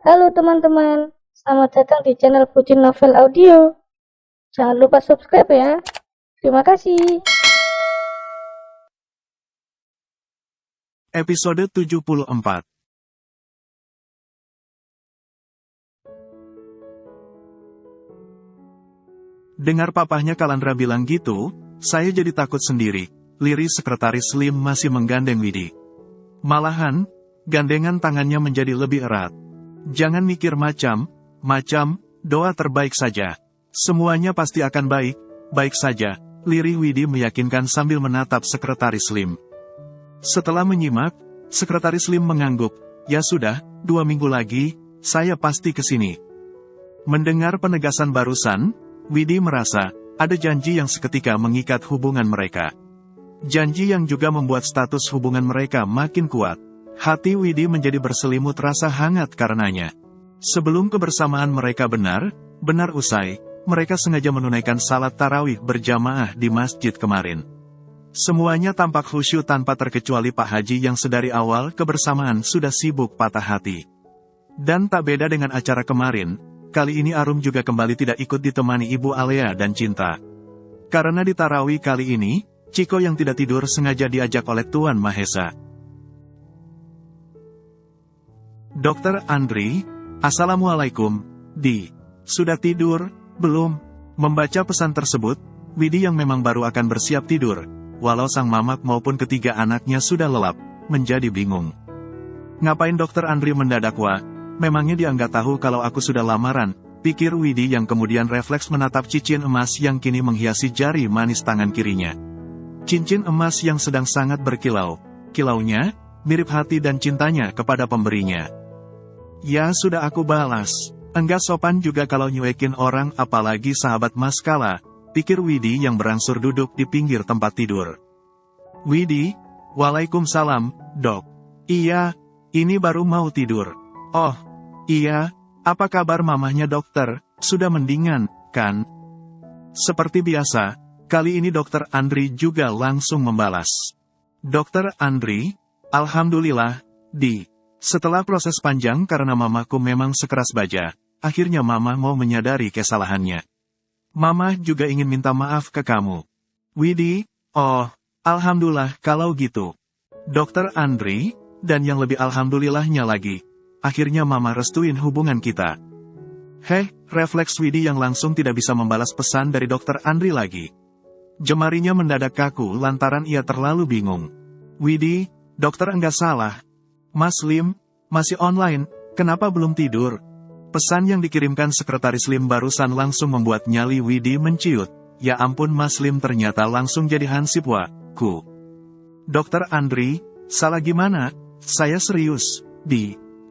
Halo teman-teman, selamat datang di channel Pucin Novel Audio. Jangan lupa subscribe ya. Terima kasih. Episode 74. Dengar papahnya Kalandra bilang gitu, saya jadi takut sendiri. Lirik sekretaris Slim masih menggandeng Widi. Malahan, gandengan tangannya menjadi lebih erat. Jangan mikir macam, doa terbaik saja. Semuanya pasti akan baik, baik saja, lirik Widi meyakinkan sambil menatap sekretaris Slim. Setelah menyimak, sekretaris Slim mengangguk, ya sudah, 2 minggu lagi, saya pasti kesini. Mendengar penegasan barusan, Widi merasa, ada janji yang seketika mengikat hubungan mereka. Janji yang juga membuat status hubungan mereka makin kuat. Hati Widi menjadi berselimut rasa hangat karenanya. Sebelum kebersamaan mereka benar usai, mereka sengaja menunaikan salat tarawih berjamaah di masjid kemarin. Semuanya tampak khusyuk tanpa terkecuali Pak Haji yang sedari awal kebersamaan sudah sibuk patah hati. Dan tak beda dengan acara kemarin, kali ini Arum juga kembali tidak ikut ditemani Ibu Alea dan Cinta. Karena di tarawih kali ini, Ciko yang tidak tidur sengaja diajak oleh Tuan Mahesa. Dokter Andri, Assalamualaikum, sudah tidur, belum? Membaca pesan tersebut, Widi yang memang baru akan bersiap tidur, walau sang mamak maupun ketiga anaknya sudah lelap, menjadi bingung. Ngapain Dokter Andri mendadak wah? Memangnya dia nggak tahu kalau aku sudah lamaran, pikir Widi yang kemudian refleks menatap cincin emas yang kini menghiasi jari manis tangan kirinya. Cincin emas yang sedang sangat berkilau, kilaunya, mirip hati dan cintanya kepada pemberinya. Ya sudah aku balas, enggak sopan juga kalau nyuekin orang apalagi sahabat Mas Kala, pikir Widi yang berangsur duduk di pinggir tempat tidur. Widi, Waalaikumsalam, Dok. Iya, ini baru mau tidur. Oh, iya, apa kabar mamahnya dokter, sudah mendingan, kan? Seperti biasa, kali ini Dokter Andri juga langsung membalas. Dokter Andri, Alhamdulillah, Setelah proses panjang karena mamaku memang sekeras baja, akhirnya mama mau menyadari kesalahannya. Mama juga ingin minta maaf ke kamu. Widi, oh, Alhamdulillah kalau gitu. Dokter Andri, dan yang lebih alhamdulillahnya lagi, akhirnya mama restuin hubungan kita. Refleks Widi yang langsung tidak bisa membalas pesan dari Dokter Andri lagi. Jemarinya mendadak kaku lantaran ia terlalu bingung. Widi, dokter enggak salah. Mas Lim, masih online, kenapa belum tidur? Pesan yang dikirimkan sekretaris Lim barusan langsung membuat nyali Widi menciut. Ya ampun Mas Lim ternyata langsung jadi hansip wah, Dokter Andri, salah gimana? Saya serius,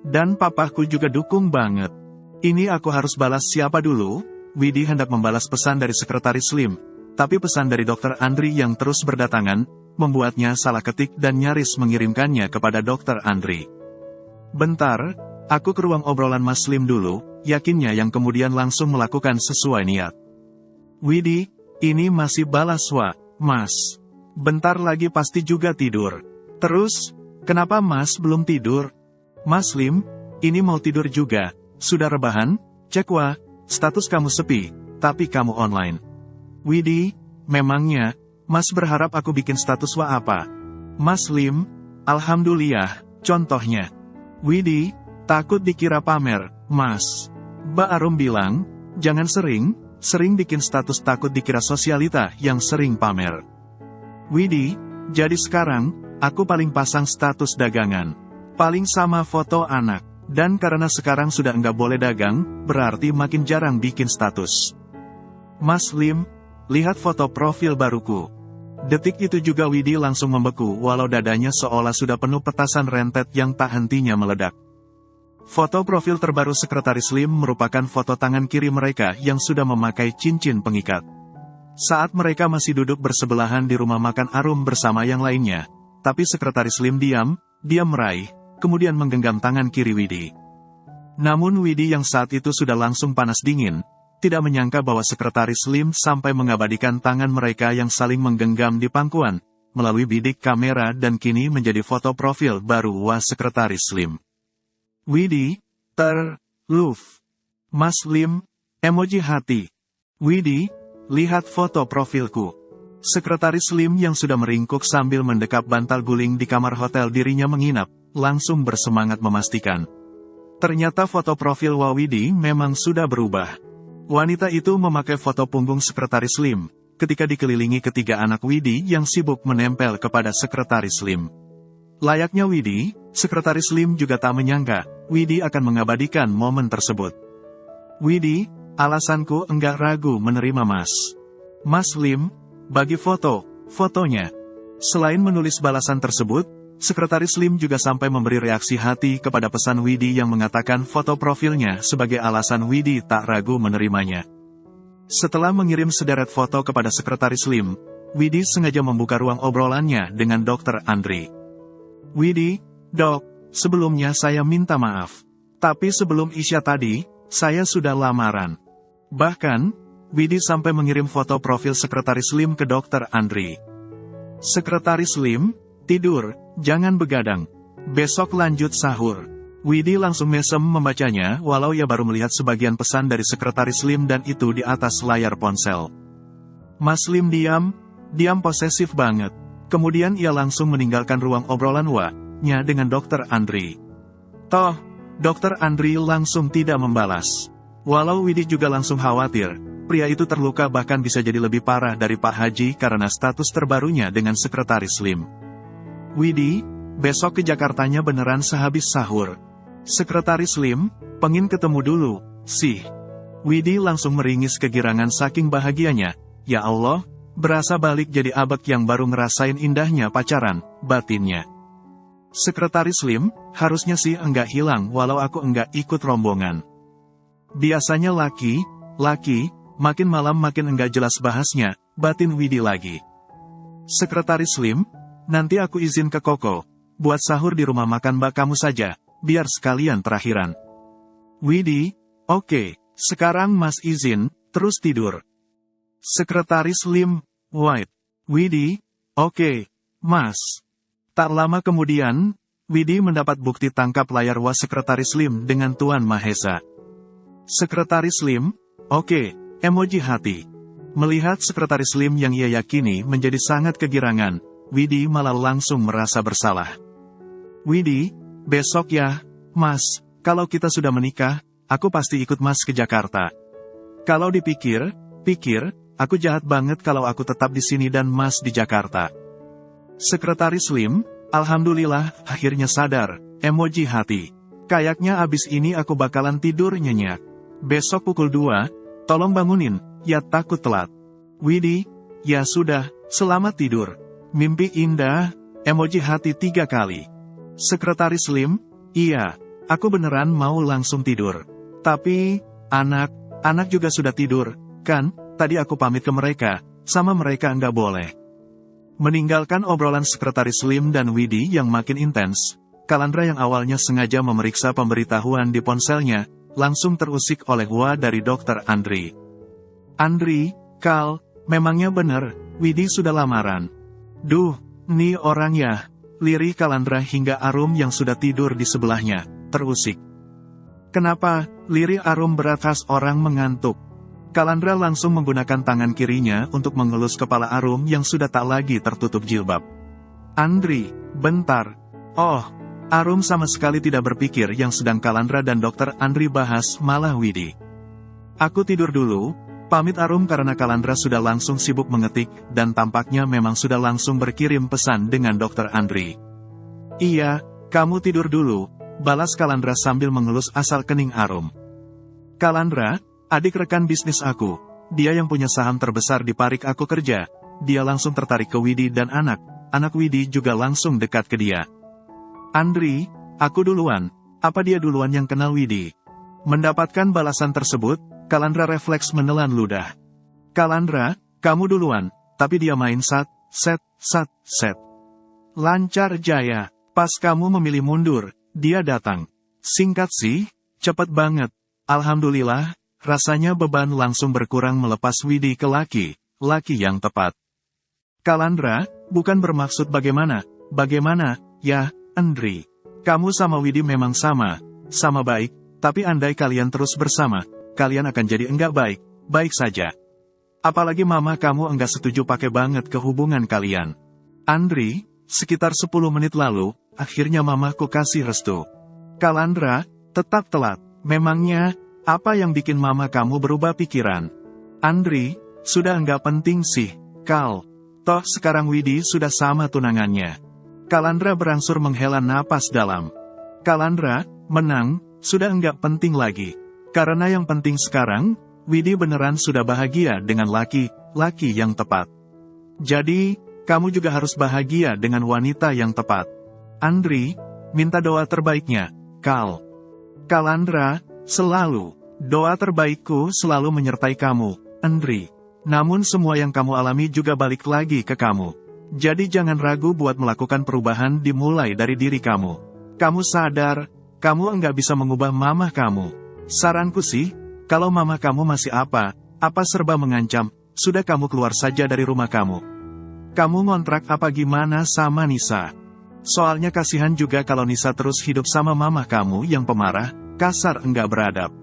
Dan papaku juga dukung banget. Ini aku harus balas siapa dulu? Widi hendak membalas pesan dari sekretaris Lim, tapi pesan dari Dokter Andri yang terus berdatangan, membuatnya salah ketik dan nyaris mengirimkannya kepada Dokter Andri. Bentar, aku ke ruang obrolan Mas Lim dulu, yakinnya yang kemudian langsung melakukan sesuai niat. Widi, ini masih balas wah, Mas. Bentar lagi pasti juga tidur. Terus, kenapa Mas belum tidur? Mas Lim, ini mau tidur juga, sudah rebahan? Cek wah, status kamu sepi, tapi kamu online. Widi, memangnya, Mas berharap aku bikin status wa apa? Mas Lim, Alhamdulillah, contohnya. Widi, takut dikira pamer, Mas. Mbak Arum bilang, jangan sering bikin status takut dikira sosialita yang sering pamer. Widi, jadi sekarang, aku paling pasang status dagangan. Paling sama foto anak. Dan karena sekarang sudah enggak boleh dagang, berarti makin jarang bikin status. Mas Lim, lihat foto profil baruku. Detik itu juga Widi langsung membeku walau dadanya seolah sudah penuh petasan rentet yang tak hentinya meledak. Foto profil terbaru sekretaris Lim merupakan foto tangan kiri mereka yang sudah memakai cincin pengikat. Saat mereka masih duduk bersebelahan di rumah makan Arum bersama yang lainnya, tapi sekretaris Lim diam meraih, kemudian menggenggam tangan kiri Widi. Namun Widi yang saat itu sudah langsung panas dingin, tidak menyangka bahwa sekretaris Lim sampai mengabadikan tangan mereka yang saling menggenggam di pangkuan, melalui bidik kamera dan kini menjadi foto profil baru sekretaris Lim. Widi, love. Mas Lim, emoji hati. Widih, lihat foto profilku. Sekretaris Lim yang sudah meringkuk sambil mendekap bantal guling di kamar hotel dirinya menginap, langsung bersemangat memastikan. Ternyata foto profil Wawidi memang sudah berubah. Wanita itu memakai foto punggung Sekretaris Lim, ketika dikelilingi ketiga anak Widi yang sibuk menempel kepada Sekretaris Lim. Layaknya Widi, Sekretaris Lim juga tak menyangka, Widi akan mengabadikan momen tersebut. Widi, alasanku enggak ragu menerima Mas Lim, bagi fotonya. Selain menulis balasan tersebut, Sekretaris Lim juga sampai memberi reaksi hati kepada pesan Widi yang mengatakan foto profilnya sebagai alasan Widi tak ragu menerimanya. Setelah mengirim sederet foto kepada Sekretaris Lim, Widi sengaja membuka ruang obrolannya dengan Dr. Andri. Widi, Dok, sebelumnya saya minta maaf. Tapi sebelum Isya tadi, saya sudah lamaran. Bahkan, Widi sampai mengirim foto profil Sekretaris Lim ke Dr. Andri. Sekretaris Lim, tidur, jangan begadang. Besok lanjut sahur. Widi langsung mesem membacanya walau ia baru melihat sebagian pesan dari Sekretaris Lim dan itu di atas layar ponsel. Mas Lim diam posesif banget. Kemudian ia langsung meninggalkan ruang obrolan nya dengan Dr. Andri. Toh, Dr. Andri langsung tidak membalas. Walau Widi juga langsung khawatir, pria itu terluka bahkan bisa jadi lebih parah dari Pak Haji karena status terbarunya dengan Sekretaris Lim. Widi, besok ke Jakartanya beneran sehabis sahur. Sekretaris Lim, pengen ketemu dulu, sih. Widi langsung meringis kegirangan saking bahagianya. Ya Allah, berasa balik jadi abek yang baru ngerasain indahnya pacaran, batinnya. Sekretaris Lim, harusnya sih enggak hilang walau aku enggak ikut rombongan. Biasanya laki, makin malam makin enggak jelas bahasnya, batin Widi lagi. Sekretaris Lim, nanti aku izin ke Koko, buat sahur di rumah makan mbak kamu saja, biar sekalian terakhiran. Widi, oke, sekarang Mas izin, terus tidur. Sekretaris Lim, White. Widi, oke, Mas. Tak lama kemudian, Widi mendapat bukti tangkap layar Sekretaris Lim dengan Tuan Mahesa. Sekretaris Lim, oke, emoji hati. Melihat Sekretaris Lim yang ia yakini menjadi sangat kegirangan, Widi malah langsung merasa bersalah. Widi, besok ya, Mas, kalau kita sudah menikah, aku pasti ikut Mas ke Jakarta. Kalau dipikir, aku jahat banget kalau aku tetap di sini dan Mas di Jakarta. Sekretaris Lim, alhamdulillah, akhirnya sadar, emoji hati. Kayaknya abis ini aku bakalan tidur nyenyak. Besok pukul 2, tolong bangunin, ya takut telat. Widi, ya sudah, selamat tidur. Mimpi indah, emoji hati 3 kali. Sekretaris Lim, iya, aku beneran mau langsung tidur. Tapi, anak juga sudah tidur, kan, tadi aku pamit ke mereka, sama mereka enggak boleh. Meninggalkan obrolan Sekretaris Lim dan Widi yang makin intens, Kalandra yang awalnya sengaja memeriksa pemberitahuan di ponselnya, langsung terusik oleh dari Dr. Andri. Andri, Kal, memangnya bener, Widi sudah lamaran. Duh, nih orang ya, lirih Kalandra hingga Arum yang sudah tidur di sebelahnya, terusik. Kenapa, lirih Arum berat khas orang mengantuk. Kalandra langsung menggunakan tangan kirinya untuk mengelus kepala Arum yang sudah tak lagi tertutup jilbab. Andri, bentar. Oh, Arum sama sekali tidak berpikir yang sedang Kalandra dan Dr. Andri bahas malah Widi. Aku tidur dulu, pamit Arum karena Kalandra sudah langsung sibuk mengetik dan tampaknya memang sudah langsung berkirim pesan dengan Dr. Andri. Iya, kamu tidur dulu, balas Kalandra sambil mengelus asal kening Arum. Kalandra, adik rekan bisnis aku, dia yang punya saham terbesar di parik aku kerja, dia langsung tertarik ke Widi dan anak Widi juga langsung dekat ke dia. Andri, aku duluan, apa dia duluan yang kenal Widi? Mendapatkan balasan tersebut, Kalandra refleks menelan ludah. Kalandra, kamu duluan, tapi dia main set. Lancar jaya, pas kamu memilih mundur, dia datang. Singkat sih, cepet banget. Alhamdulillah, rasanya beban langsung berkurang melepas Widi ke laki yang tepat. Kalandra, bukan bermaksud bagaimana, ya, Andri. Kamu sama Widi memang sama baik, Tapi andai kalian terus bersama, kalian akan jadi enggak baik saja. Apalagi mama kamu enggak setuju pakai banget ke hubungan kalian. Andri, sekitar 10 menit lalu, akhirnya mamaku kasih restu. Kalandra, tetap telat. Memangnya, apa yang bikin mama kamu berubah pikiran? Andri, sudah enggak penting sih, Kal. Toh sekarang Widi sudah sama tunangannya. Kalandra berangsur menghela napas dalam. Kalandra, menang, sudah enggak penting lagi. Karena yang penting sekarang, Widi beneran sudah bahagia dengan laki-laki yang tepat. Jadi, kamu juga harus bahagia dengan wanita yang tepat. Andri, minta doa terbaiknya, Kal. Kalandra, selalu. Doa terbaikku selalu menyertai kamu, Andri. Namun semua yang kamu alami juga balik lagi ke kamu. Jadi jangan ragu buat melakukan perubahan dimulai dari diri kamu. Kamu sadar, kamu enggak bisa mengubah mama kamu. Saranku sih, kalau mama kamu masih apa serba mengancam, sudah kamu keluar saja dari rumah kamu. Kamu ngontrak apa gimana sama Nisa? Soalnya kasihan juga kalau Nisa terus hidup sama mama kamu yang pemarah, kasar enggak beradab.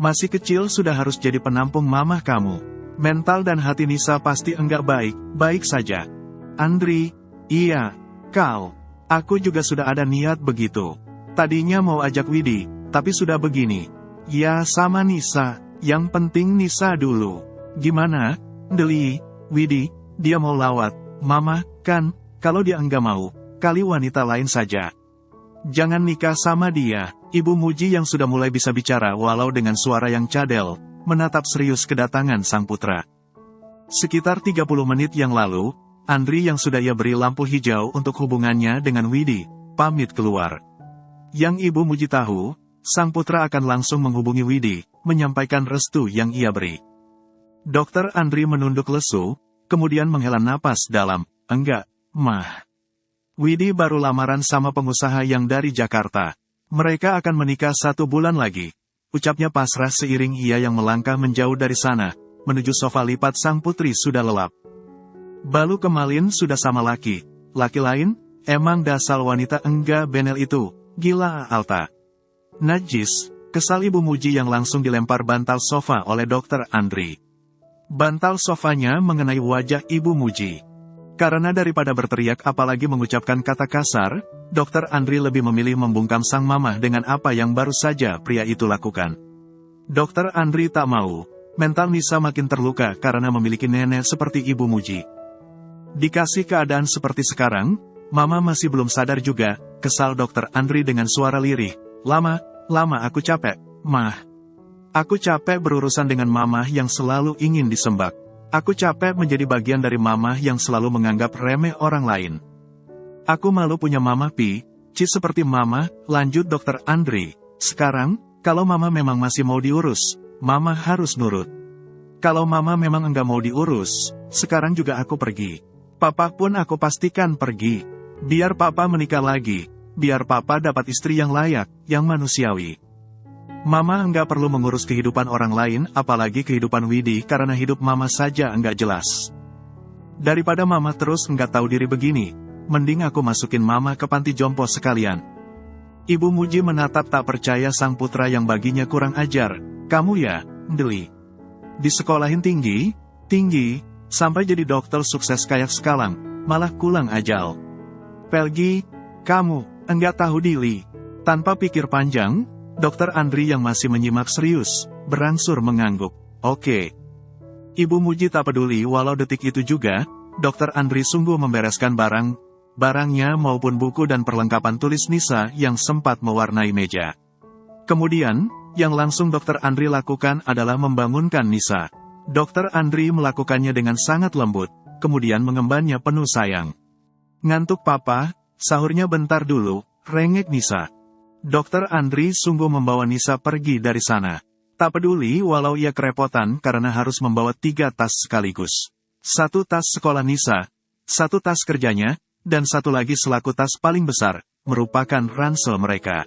Masih kecil sudah harus jadi penampung mama kamu. Mental dan hati Nisa pasti enggak baik saja. Andri, iya, Kal, aku juga sudah ada niat begitu. Tadinya mau ajak Widi, tapi sudah begini. Ya sama Nisa, yang penting Nisa dulu. Gimana, Deli, Widi, dia mau lawat, Mama, kan, kalau dia enggak mau, kali wanita lain saja. Jangan nikah sama dia. Ibu Muji yang sudah mulai bisa bicara walau dengan suara yang cadel, menatap serius kedatangan sang putra. Sekitar 30 menit yang lalu, Andri yang sudah ia beri lampu hijau untuk hubungannya dengan Widi, pamit keluar. Yang Ibu Muji tahu, sang putra akan langsung menghubungi Widi, menyampaikan restu yang ia beri. Dokter Andri menunduk lesu, kemudian menghela napas dalam, enggak, Mah. Widi baru lamaran sama pengusaha yang dari Jakarta. Mereka akan menikah 1 bulan lagi. Ucapnya pasrah seiring ia yang melangkah menjauh dari sana, menuju sofa lipat sang putri sudah lelap. Balu kemalin sudah sama laki lain, emang dasar wanita enggak benel itu, gila Alta. Najis, kesal Ibu Muji yang langsung dilempar bantal sofa oleh Dokter Andri. Bantal sofanya mengenai wajah Ibu Muji. Karena daripada berteriak apalagi mengucapkan kata kasar, Dokter Andri lebih memilih membungkam sang mamah dengan apa yang baru saja pria itu lakukan. Dokter Andri tak mau, mental Nisa makin terluka karena memiliki nenek seperti Ibu Muji. Dikasih keadaan seperti sekarang, Mama masih belum sadar juga, kesal Dokter Andri dengan suara lirih. Lama aku capek, Mah. Aku capek berurusan dengan Mama yang selalu ingin disembah. Aku capek menjadi bagian dari Mama yang selalu menganggap remeh orang lain. Aku malu punya Mama Ci seperti Mama, lanjut Dokter Andri. Sekarang, kalau Mama memang masih mau diurus, Mama harus nurut. Kalau Mama memang enggak mau diurus, sekarang juga aku pergi. Papa pun aku pastikan pergi. Biar Papa menikah lagi, biar Papa dapat istri yang layak, yang manusiawi. Mama enggak perlu mengurus kehidupan orang lain, apalagi kehidupan Widi karena hidup Mama saja enggak jelas. Daripada Mama terus enggak tahu diri begini, mending aku masukin Mama ke panti jompo sekalian. Ibu Muji menatap tak percaya sang putra yang baginya kurang ajar. Kamu ya, Deli. Disekolahin tinggi, sampai jadi dokter sukses kayak sekarang, malah kulang ajal. Pelgi, kamu, enggak tahu diri. Tanpa pikir panjang, Dokter Andri yang masih menyimak serius, berangsur mengangguk. Oke. Ibu Muji tak peduli walau detik itu juga, Dokter Andri sungguh membereskan barangnya maupun buku dan perlengkapan tulis Nisa yang sempat mewarnai meja. Kemudian, yang langsung Dokter Andri lakukan adalah membangunkan Nisa. Dokter Andri melakukannya dengan sangat lembut, kemudian mengembannya penuh sayang. Ngantuk Papa, sahurnya bentar dulu, rengek Nisa. Dokter Andri sungguh membawa Nisa pergi dari sana. Tak peduli walau ia kerepotan karena harus membawa 3 tas sekaligus. 1 tas sekolah Nisa, 1 tas kerjanya, dan 1 lagi selaku tas paling besar, merupakan ransel mereka.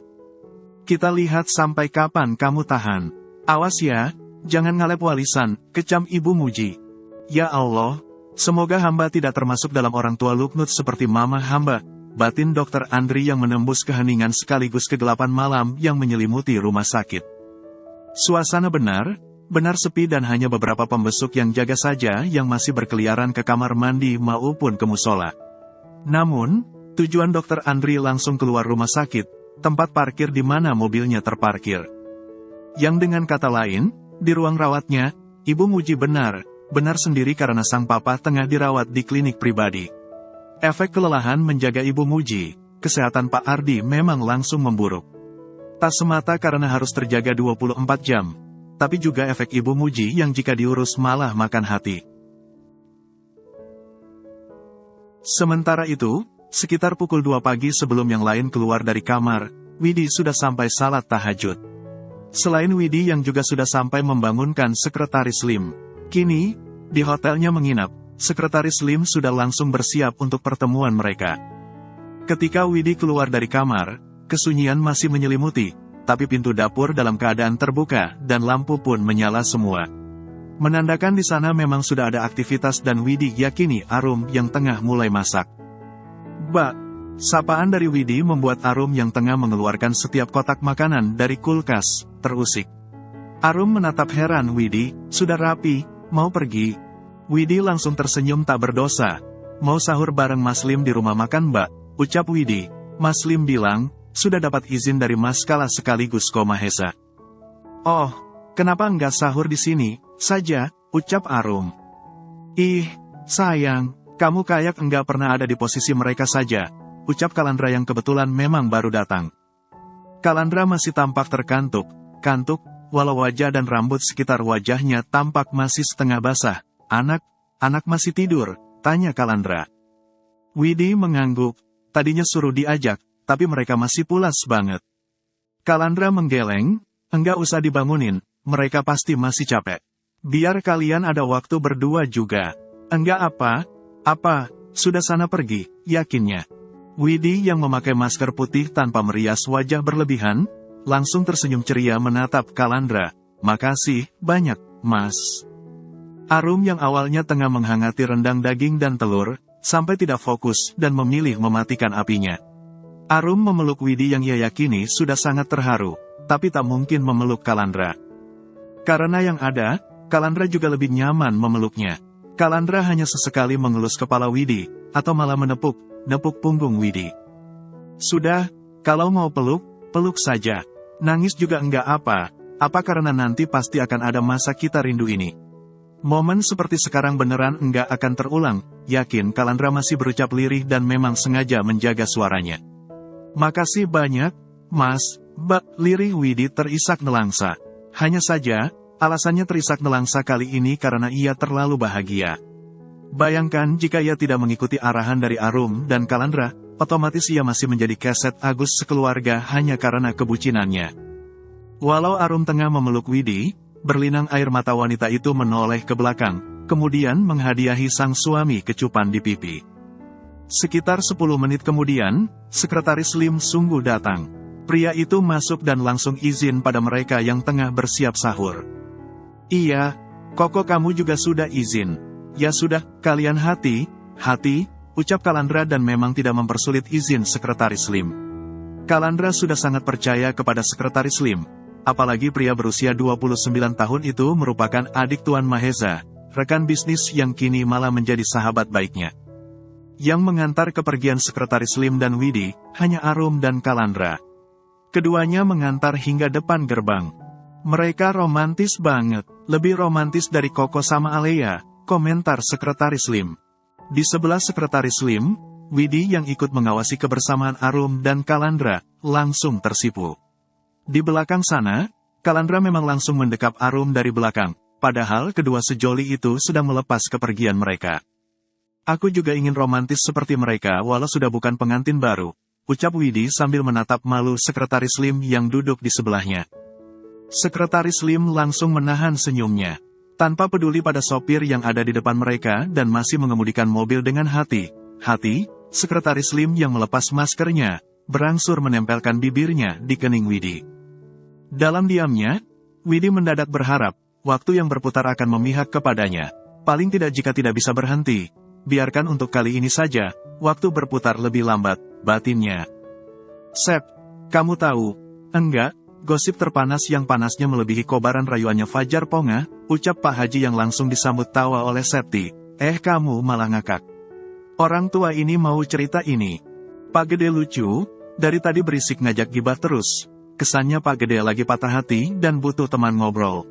Kita lihat sampai kapan kamu tahan. Awas ya, jangan ngalep walisan, kecam Ibu Muji. Ya Allah, semoga hamba tidak termasuk dalam orang tua Luknut seperti mama hamba. batin Dr. Andri yang menembus keheningan sekaligus kegelapan malam yang menyelimuti rumah sakit. Suasana benar sepi dan hanya beberapa pembesuk yang jaga saja yang masih berkeliaran ke kamar mandi maupun ke musola. Namun, tujuan Dr. Andri langsung keluar rumah sakit, tempat parkir di mana mobilnya terparkir. Yang dengan kata lain, di ruang rawatnya, Ibu Muji benar sendiri karena sang papa tengah dirawat di klinik pribadi. Efek kelelahan menjaga Ibu Muji, kesehatan Pak Ardi memang langsung memburuk. Tak semata karena harus terjaga 24 jam, tapi juga efek Ibu Muji yang jika diurus malah makan hati. Sementara itu, sekitar pukul 2 pagi sebelum yang lain keluar dari kamar, Widi sudah sampai salat tahajud. Selain Widi yang juga sudah sampai membangunkan Sekretaris Lim. Kini, di hotelnya menginap, Sekretaris Lim sudah langsung bersiap untuk pertemuan mereka. Ketika Widi keluar dari kamar, kesunyian masih menyelimuti, tapi pintu dapur dalam keadaan terbuka dan lampu pun menyala semua. Menandakan di sana memang sudah ada aktivitas dan Widi yakini Arum yang tengah mulai masak. Sapaan dari Widi membuat Arum yang tengah mengeluarkan setiap kotak makanan dari kulkas, terusik. Arum menatap heran Widi, sudah rapi, mau pergi. Widi langsung tersenyum tak berdosa. Mau sahur bareng Mas Lim di rumah makan Mbak, ucap Widi. Mas Lim bilang, sudah dapat izin dari Mas Kala sekaligus Ko Mahesa. Oh, kenapa enggak sahur di sini saja, ucap Arum. Ih, sayang, kamu kayak enggak pernah ada di posisi mereka saja, ucap Kalandra yang kebetulan memang baru datang. Kalandra masih tampak terkantuk, walau wajah dan rambut sekitar wajahnya tampak masih setengah basah. Anak masih tidur, tanya Kalandra. Widi mengangguk, tadinya suruh diajak, tapi mereka masih pulas banget. Kalandra menggeleng, enggak usah dibangunin, mereka pasti masih capek. Biar kalian ada waktu berdua juga. Enggak apa, sudah sana pergi, yakinnya. Widi yang memakai masker putih tanpa merias wajah berlebihan, langsung tersenyum ceria menatap Kalandra. Makasih, banyak, Mas. Arum yang awalnya tengah menghangati rendang daging dan telur, sampai tidak fokus dan memilih mematikan apinya. Arum memeluk Widi yang ia yakini sudah sangat terharu, tapi tak mungkin memeluk Kalandra. Karena yang ada, Kalandra juga lebih nyaman memeluknya. Kalandra hanya sesekali mengelus kepala Widi, atau malah menepuk punggung Widi. Sudah, kalau mau peluk saja. Nangis juga enggak apa karena nanti pasti akan ada masa kita rindu ini. Momen seperti sekarang beneran enggak akan terulang, yakin Kalandra masih berucap lirih dan memang sengaja menjaga suaranya. Makasih banyak, Mas, lirih Widi terisak nelangsa. Hanya saja, alasannya terisak nelangsa kali ini karena ia terlalu bahagia. Bayangkan jika ia tidak mengikuti arahan dari Arum dan Kalandra, otomatis ia masih menjadi keset Agus sekeluarga hanya karena kebucinannya. Walau Arum tengah memeluk Widi, berlinang air mata wanita itu menoleh ke belakang, kemudian menghadiahi sang suami kecupan di pipi. Sekitar 10 menit kemudian, Sekretaris Lim sungguh datang. Pria itu masuk dan langsung izin pada mereka yang tengah bersiap sahur. Iya, Koko kamu juga sudah izin. Ya sudah, kalian hati, ucap Kalandra dan memang tidak mempersulit izin Sekretaris Lim. Kalandra sudah sangat percaya kepada Sekretaris Lim, apalagi pria berusia 29 tahun itu merupakan adik Tuan Mahesa, rekan bisnis yang kini malah menjadi sahabat baiknya. Yang mengantar kepergian Sekretaris Lim dan Widi, hanya Arum dan Kalandra. Keduanya mengantar hingga depan gerbang. Mereka romantis banget, lebih romantis dari Koko sama Alea, komentar Sekretaris Lim. Di sebelah Sekretaris Lim, Widi yang ikut mengawasi kebersamaan Arum dan Kalandra, langsung tersipu. Di belakang sana, Kalandra memang langsung mendekap Arum dari belakang, padahal kedua sejoli itu sedang melepas kepergian mereka. Aku juga ingin romantis seperti mereka walau sudah bukan pengantin baru, ucap Widi sambil menatap malu Sekretaris Lim yang duduk di sebelahnya. Sekretaris Lim langsung menahan senyumnya. Tanpa peduli pada sopir yang ada di depan mereka dan masih mengemudikan mobil dengan hati-hati, Sekretaris Lim yang melepas maskernya, berangsur menempelkan bibirnya di kening Widi. Dalam diamnya, Widi mendadak berharap, waktu yang berputar akan memihak kepadanya. Paling tidak jika tidak bisa berhenti, biarkan untuk kali ini saja, waktu berputar lebih lambat, batinnya. Sep, kamu tahu, enggak, gosip terpanas yang panasnya melebihi kobaran rayuannya Fajar Pongah, ucap Pak Haji yang langsung disambut tawa oleh Septi. Kamu malah ngakak. Orang tua ini mau cerita ini. Pak Gede lucu, dari tadi berisik ngajak gibah terus. Kesannya Pak Gede lagi patah hati dan butuh teman ngobrol.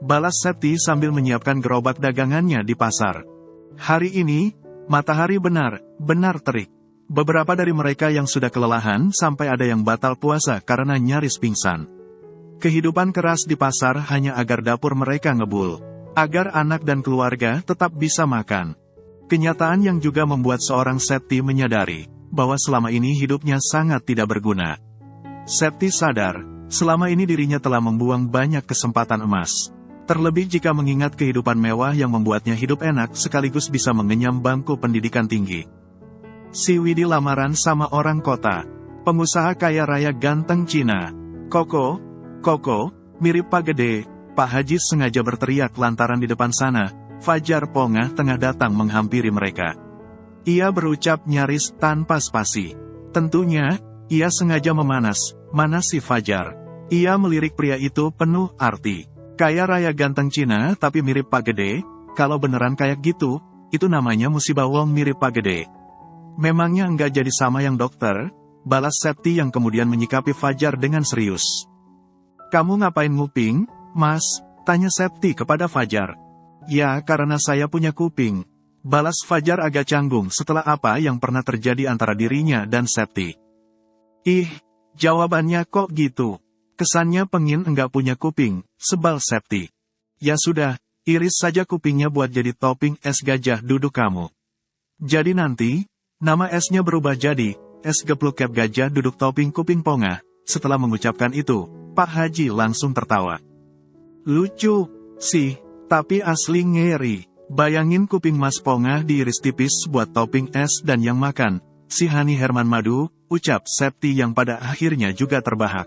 Balas Septi sambil menyiapkan gerobak dagangannya di pasar. Hari ini, matahari benar terik. Beberapa dari mereka yang sudah kelelahan sampai ada yang batal puasa karena nyaris pingsan. Kehidupan keras di pasar hanya agar dapur mereka ngebul. Agar anak dan keluarga tetap bisa makan. Kenyataan yang juga membuat seorang Septi menyadari bahwa selama ini hidupnya sangat tidak berguna. Septi sadar, selama ini dirinya telah membuang banyak kesempatan emas. Terlebih jika mengingat kehidupan mewah yang membuatnya hidup enak sekaligus bisa mengenyam bangku pendidikan tinggi. Si Widi lamaran sama orang kota. Pengusaha kaya raya ganteng Cina. Koko, mirip Pak Gede. Pak Haji sengaja berteriak lantaran di depan sana, Fajar Pongah tengah datang menghampiri mereka. Ia berucap nyaris tanpa spasi. Tentunya, ia sengaja manasi Fajar. Ia melirik pria itu penuh arti. Kaya raya ganteng Cina tapi mirip Pak Gede, kalau beneran kayak gitu, itu namanya musibah wong mirip Pak Gede. Memangnya enggak jadi sama yang dokter? Balas Septi yang kemudian menyikapi Fajar dengan serius. Kamu ngapain nguping, Mas? Tanya Septi kepada Fajar. Ya, karena saya punya kuping. Balas Fajar agak canggung setelah apa yang pernah terjadi antara dirinya dan Septi. Ih, jawabannya kok gitu? Kesannya pengin enggak punya kuping, sebal Septi. Ya sudah, iris saja kupingnya buat jadi topping es gajah duduk kamu. Jadi nanti, nama esnya berubah jadi, es gepluk cap gajah duduk topping kuping Pongah. Setelah mengucapkan itu, Pak Haji langsung tertawa. Lucu, sih, tapi asli ngeri. Bayangin kuping Mas Pongah diiris tipis buat topping es dan yang makan, si Hani Herman Madu, ucap Septi yang pada akhirnya juga terbahak.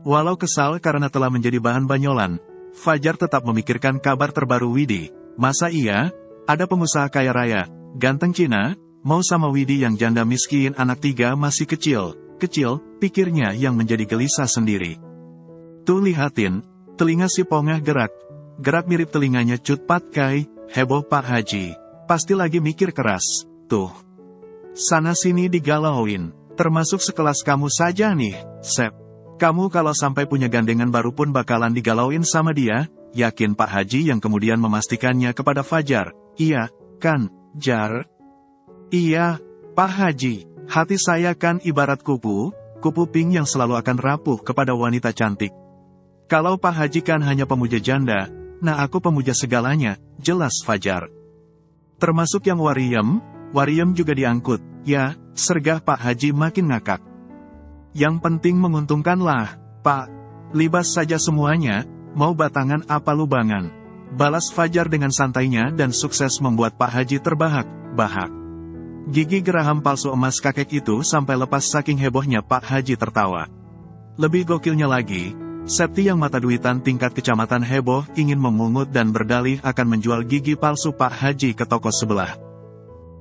Walau kesal karena telah menjadi bahan banyolan, Fajar tetap memikirkan kabar terbaru Widi. Masa iya, ada pengusaha kaya raya, ganteng Cina, mau sama Widi yang janda miskin anak 3 masih kecil, pikirnya yang menjadi gelisah sendiri. Tuh lihatin, telinga si Pongah gerak mirip telinganya Cut Pat Kai, heboh Pak Haji. Pasti lagi mikir keras, tuh. Sana sini digalauin, termasuk sekelas kamu saja nih, Sep. Kamu kalau sampai punya gandengan baru pun bakalan digalauin sama dia, yakin Pak Haji yang kemudian memastikannya kepada Fajar. Iya, kan, Jar? Iya, Pak Haji, hati saya kan ibarat kupu pink yang selalu akan rapuh kepada wanita cantik. Kalau Pak Haji kan hanya pemuja janda, nah aku pemuja segalanya, jelas Fajar. Termasuk yang Wariem juga diangkut, ya, sergah Pak Haji makin ngakak. Yang penting menguntungkan lah, Pak. Libas saja semuanya, mau batangan apa lubangan. Balas Fajar dengan santainya dan sukses membuat Pak Haji terbahak-bahak. Gigi geraham palsu emas kakek itu sampai lepas saking hebohnya Pak Haji tertawa. Lebih gokilnya lagi, Septi yang mata duitan tingkat kecamatan heboh ingin memungut dan berdalih akan menjual gigi palsu Pak Haji ke toko sebelah.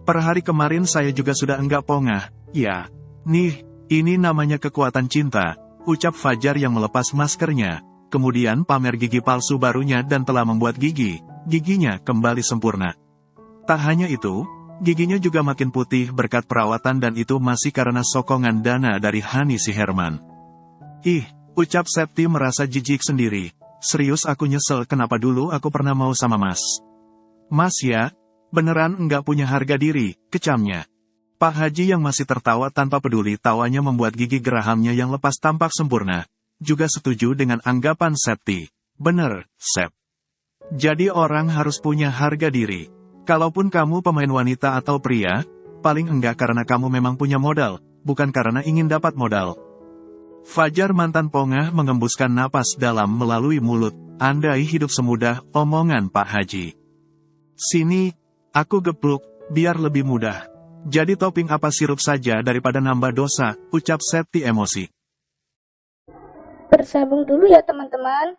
Per hari kemarin saya juga sudah enggak Pongah, ya. Nih, ini namanya kekuatan cinta, ucap Fajar yang melepas maskernya, kemudian pamer gigi palsu barunya dan telah membuat giginya kembali sempurna. Tak hanya itu, giginya juga makin putih berkat perawatan dan itu masih karena sokongan dana dari Hani si Herman. Ih, ucap Septi merasa jijik sendiri. Serius aku nyesel kenapa dulu aku pernah mau sama Mas. Mas ya, beneran enggak punya harga diri, kecamnya. Pak Haji yang masih tertawa tanpa peduli tawanya membuat gigi gerahamnya yang lepas tampak sempurna. Juga setuju dengan anggapan Septi. Bener, Sep. Jadi orang harus punya harga diri. Kalaupun kamu pemain wanita atau pria, paling enggak karena kamu memang punya modal, bukan karena ingin dapat modal. Fajar mantan Pongah mengembuskan napas dalam melalui mulut, andai hidup semudah omongan Pak Haji. Sini, aku gepluk, biar lebih mudah. Jadi topping apa sirup saja daripada nambah dosa, ucap Septi emosi. Bersambung dulu ya teman-teman.